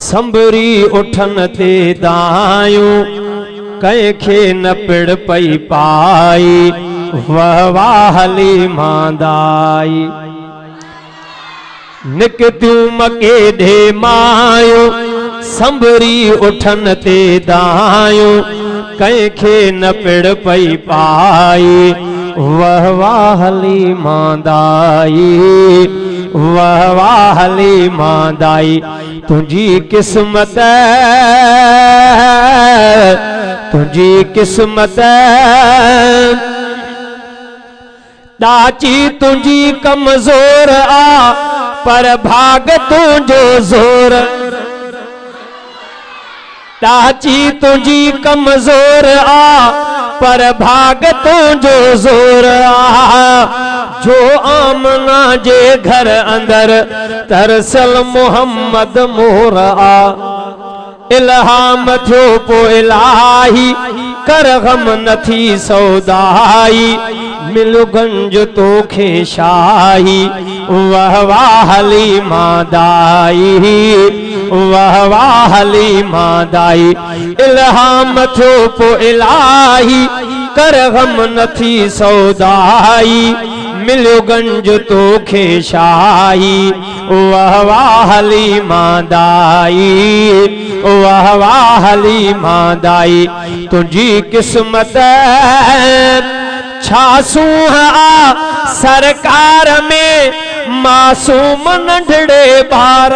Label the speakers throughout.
Speaker 1: संभरी उठन ते दायूं कंहिंखे न पिड़ पई पाई वाह वाह हली मांदाई निकतियूं मकेडे मायूं संभरी उठन ते दायूं कंहिंखे न पिड़ पई पाई वाह वाह हली मांदाई वाह वाह हली मांदाई तुझी किस्मत दाची तुझी कमजोर आ पर भाग तुझो जोर दाची तुझी कमजोर आ पर भाग तुझो जोर आ जो आमना जे घर अंदर तरसल मोहम्मद मोर आ इल्हाम थियो पो इलाही कर गम नथी सौदाई मिलु गंज तोखे शाही वाह वाह हली मांदाई वाह वाह हली मांदाई इल्हाम थियो पो इलाही कर गम नथी सौदाई मिलु गंज तोखे शाही वाह वाह हली मांदाई वाह वाह हली मांदाई तुझी किस्मत छासूं आ सरकार में मासूम नंढड़े बार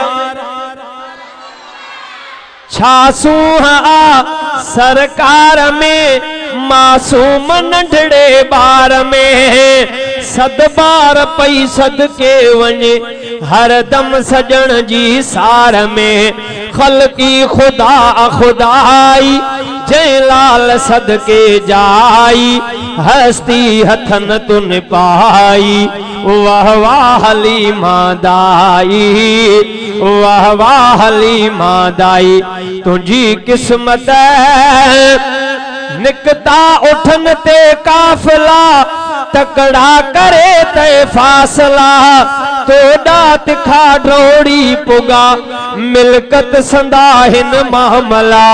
Speaker 1: छासूं आ सरकार में मासूम नंढड़े बार में सद बार पई सदके वने हर दम सजन जी सार में खलकी खुदा खुदाई जय लाल सदके जाई हस्ती हथन तुन पाई वाह वाह हली मांदाई वाह वाह हली मांदाई तुझी किस्मत निकता उठन ते काफिला तकड़ा करे ते फासला तोड़ा तिखा ड्रोड़ी पुगा मिलकत संदा हिन मामला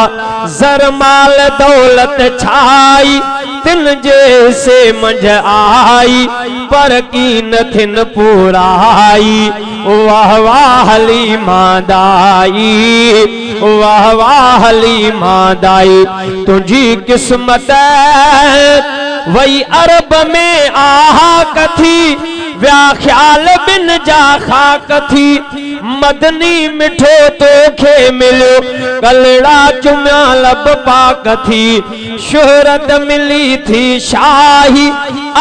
Speaker 1: जर माल दौलत छाई तिन जैसे मंझ आई पर की नथिन पुराई वाह वाह हली मांदाई वाह वाह हली मांदाई तुझी किस्मत वही अरब में आहा कथी व्या ख्याल बिन जा खाक थी मदनी मिठो तोखे मिलो कलड़ा चुम्या लब पाक थी शोहरत मिली थी शाही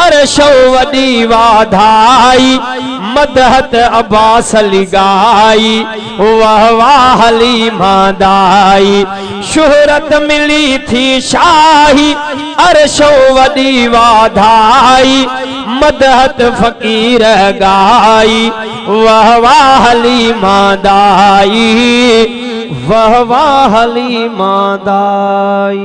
Speaker 1: अरशो वडी वाधाई मदहत अब्बास लिगाई वाह वाह हली मांदाई शोहरत मिली थी शाही अरशो वडी वाधाई मदहत फकीर गाई वाह वाह हली मांदाई वाह वाह हली मांदाई।